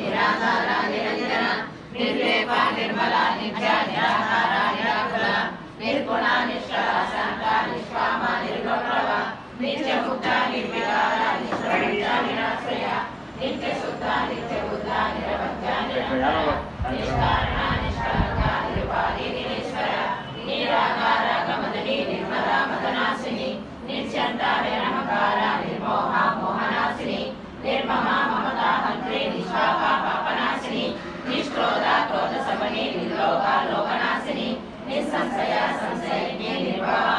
నిరాధార నిరంజన నిర్లేప నిర్మల నిత్య నిరాహార నిరాకుల నిర్గుణ నిష్కళ శాంత నిష్కామ నిర్గోప్రవ నిత్య ముక్త నిర్వికార నిష్ప్రవిత నిరాశ్రయ నిత్య శుద్ధ నిత్య బుద్ధ నిరవధ్య నిష్కారణ నిష్కళంక నిరుపాధి నిరీశ్వర నిరాకార గమదని నిర్మల మదనాశిని నిత్యంత నిరహంకార నిర్మోహ మోహనాశిని నిర్మమ మమతా హంత్రి నిష్పాప పాపనాశిని నిష్క్రోధ క్రోధ సమని నిర్లోక లోకనాశిని నిస్సంశయ సంశయజ్ఞ నిర్భవ